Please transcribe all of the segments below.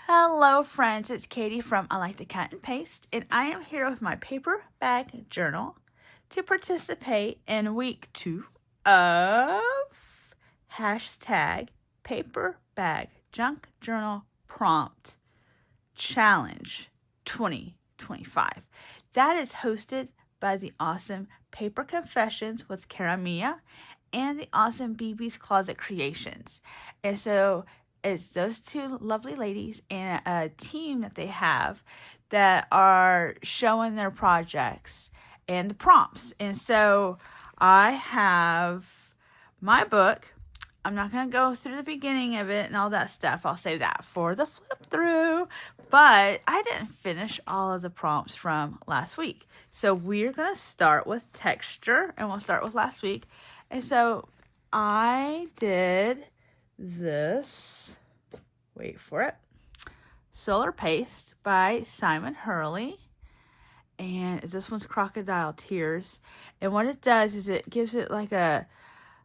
Hello friends, it's Katie from I Like to Cut and Paste, and I am here with my paper bag journal to participate in week 2 of hashtag paper bag junk journal prompt challenge 2025. That is hosted by the awesome Paper Confessions with Cara Mia and the awesome BB's Closet Creations. And so it's those two lovely ladies and a team that they have that are showing their projects and the prompts. And so I have my book. I'm not going to go through the beginning of it and all that stuff. I'll save that for the flip through. But I didn't finish all of the prompts from last week. So we're going to start with texture, and we'll start with last week. And so I did this, wait for it, Solar Paste by Simon Hurley. And this one's Crocodile Tears. And what it does is it gives it like a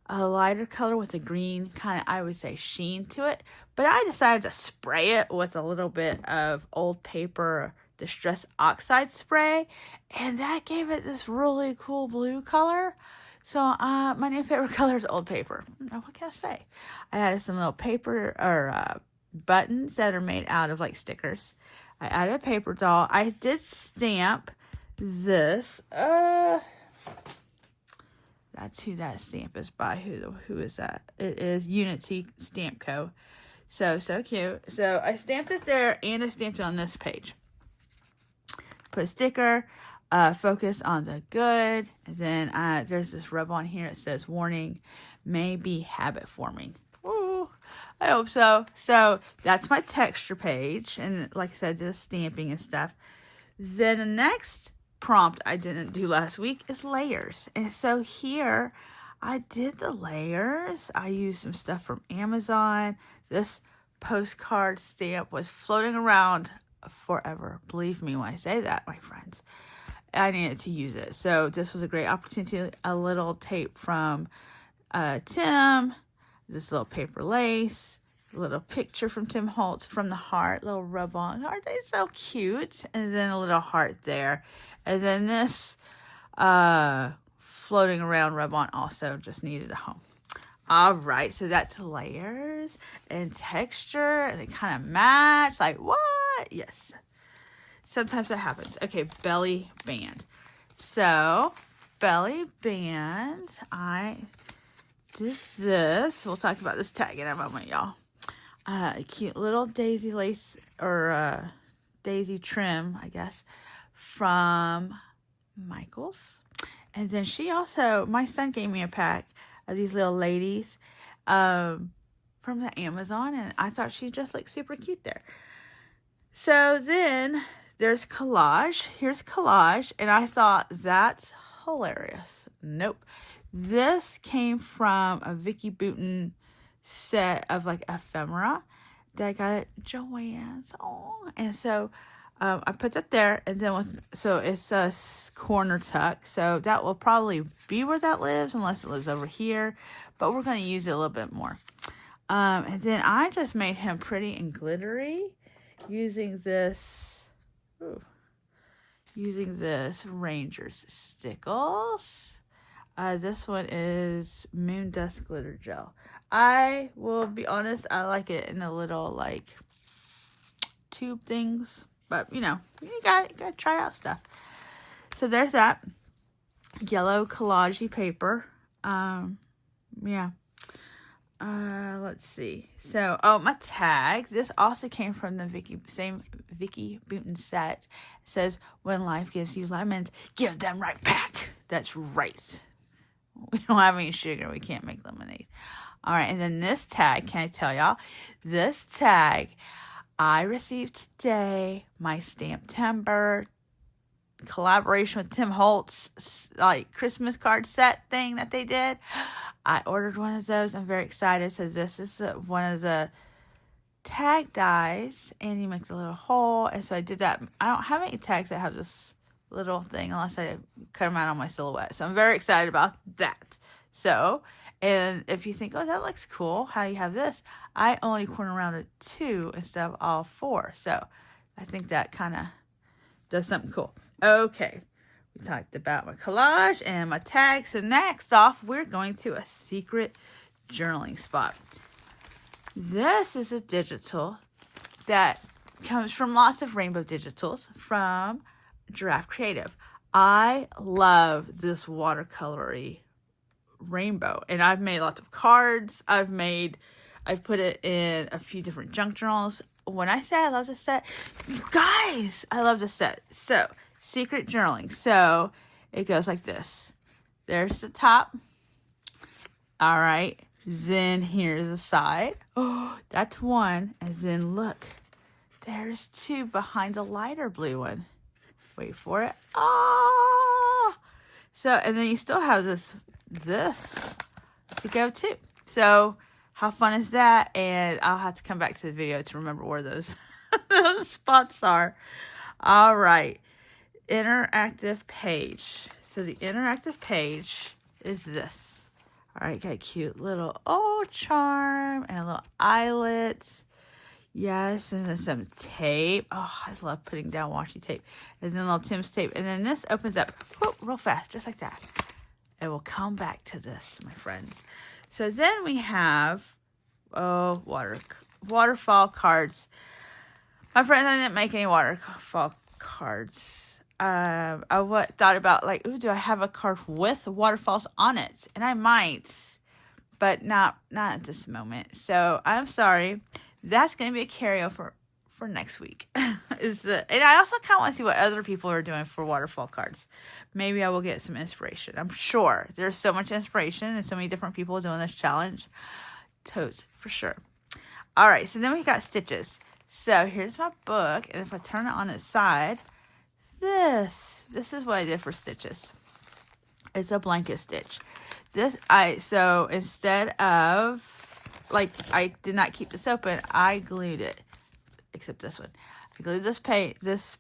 lighter color with a green kind of, I would say, sheen to it. But I decided to spray it with a little bit of Old Paper Distress Oxide spray. And that gave it this really cool blue color. So my new favorite color is Old Paper. What can I say? I added some little paper or buttons that are made out of like stickers. I added a paper doll. I did stamp this. That's who that stamp is by. Who is that? It is Unity Stamp Co. So cute. So I stamped it there, and I stamped it on this page. Put a sticker, focus on the good. And then there's this rub on here. It says, warning, may be habit forming. Ooh, I hope so. So that's my texture page. And like I said, I did the stamping and stuff. Then the next prompt I didn't do last week is layers. And so here I did the layers. I used some stuff from Amazon. This postcard stamp was floating around forever. Believe me when I say that, my friends. I needed to use it. So this was a great opportunity. A little tape from Tim. This little paper lace. A little picture from Tim Holtz from the heart. Little rub-on. Aren't they so cute? And then a little heart there. And then this floating around rub-on also just needed a home. All right, so that's layers and texture, and they kind of match. Like, what? Yes. Sometimes that happens. Okay, belly band. So, belly band, I did this. We'll talk about this tag in a moment, y'all. A cute little daisy lace, or daisy trim, I guess, from Michaels. And then she also, my son gave me a pack of these little ladies from the Amazon, and I thought she just looked super cute there. So then there's collage. Here's collage, and I thought that's hilarious. Nope. This came from a Vicky Bouton set of like ephemera that I got at Joann's. Oh, and so I put that there, and then so it's a corner tuck, so that will probably be where that lives unless it lives over here, but we're going to use it a little bit more. And then I just made him pretty and glittery using this Ranger's Stickles. This one is Moon Dust Glitter Gel. I will be honest, I like it in a little like tube things, but you gotta try out stuff. So there's that yellow collage paper. Let's see. So, my tag. This also came from the same Vicky Bouton set. It says, when life gives you lemons, give them right back. That's right. We don't have any sugar. We can't make lemonade. All right. And then this tag, can I tell y'all? This tag I received today, my Stamptember collaboration with Tim Holtz, like Christmas card set thing that they did. I ordered one of those. I'm very excited. So this is one of the tag dies, and you make the little hole. And so I did that. I don't have any tags that have this little thing unless I cut them out on my silhouette. So I'm very excited about that. So, And if you think, oh, that looks cool, how you have this, I only corner rounded 2 instead of all 4. So I think that kind of does something cool. Okay, we talked about my collage and my tag. So next off, we're going to a secret journaling spot. This is a digital that comes from lots of Rainbow Digitals from Giraffe Creative. I love this watercolory rainbow, and I've made lots of cards. I've put it in a few different junk journals. When I say I love this set, you guys, I love this set. So, secret journaling. So, it goes like this. There's the top. All right. Then here's the side. Oh, that's 1. And then look, there's 2 behind the lighter blue one. Wait for it. Oh! So, and then you still have this to go too. So, how fun is that? And I'll have to come back to the video to remember where those those spots are. All right. Interactive page. So, the interactive page is this. All right, got a cute little charm and a little eyelets. Yes, and then some tape. Oh, I love putting down washi tape. And then a little Tim's tape. And then this opens up real fast, just like that. And we'll come back to this, my friends. So then we have, waterfall cards. My friends, I didn't make any waterfall cards. I thought about like, do I have a card with waterfalls on it? And I might, but not at this moment. So I'm sorry. That's going to be a carryover for next week. And I also kind of want to see what other people are doing for waterfall cards. Maybe I will get some inspiration. I'm sure there's so much inspiration and so many different people doing this challenge. Totes, for sure. All right, so then we got stitches. So here's my book, and if I turn it on its side, this is what I did for stitches. It's a blanket stitch. So instead of, like, I did not keep this open, I glued it, except this one. I glued this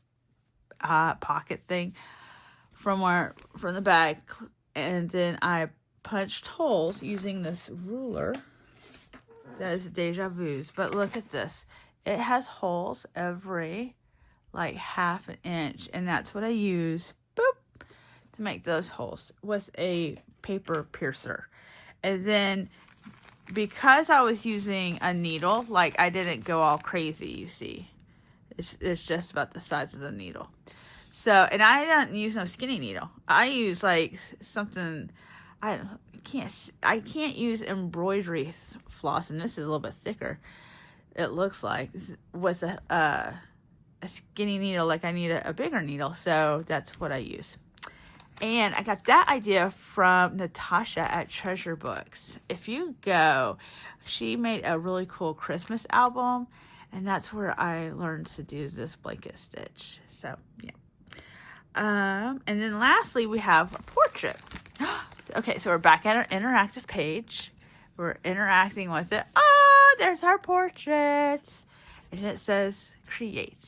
pocket thing from the bag, and then I punched holes using this ruler. That is Deja Vu's, but look at this. It has holes every like ½ an inch, and that's what I use to make those holes with a paper piercer. And then because I was using a needle, like I didn't go all crazy, you see. It's just about the size of the needle. So, and I don't use no skinny needle. I use like something, I can't use embroidery floss, and this is a little bit thicker. It looks like with a skinny needle, like I need a bigger needle, so that's what I use. And I got that idea from Natasha at Treasure Books. If you go, she made a really cool Christmas album, and that's where I learned to do this blanket stitch. So, yeah. And then lastly, we have a portrait. Okay, so we're back at our interactive page. We're interacting with it. Oh, there's our portraits. And it says, create.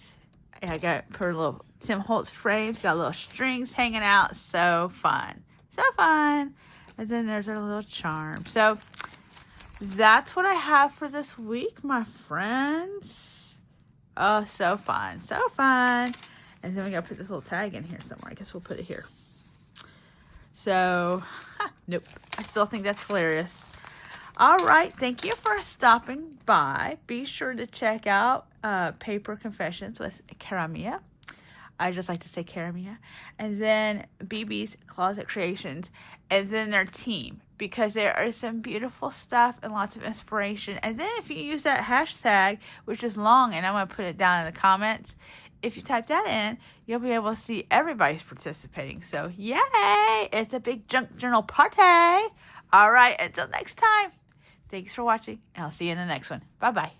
And I got put a little Tim Holtz frames, got little strings hanging out. So fun. So fun. And then there's our little charm. So that's what I have for this week, my friends. Oh, so fun. So fun. And then we got to put this little tag in here somewhere. I guess we'll put it here. So, nope. I still think that's hilarious. All right. Thank you for stopping by. Be sure to check out Paper Confessions with Karamia. I just like to say Karamia. And then BB's Closet Creations. And then their team. Because there are some beautiful stuff and lots of inspiration. And then if you use that hashtag, which is long, and I'm going to put it down in the comments. If you type that in, you'll be able to see everybody's participating. So, yay! It's a big junk journal party. All right, until next time. Thanks for watching, and I'll see you in the next one. Bye-bye.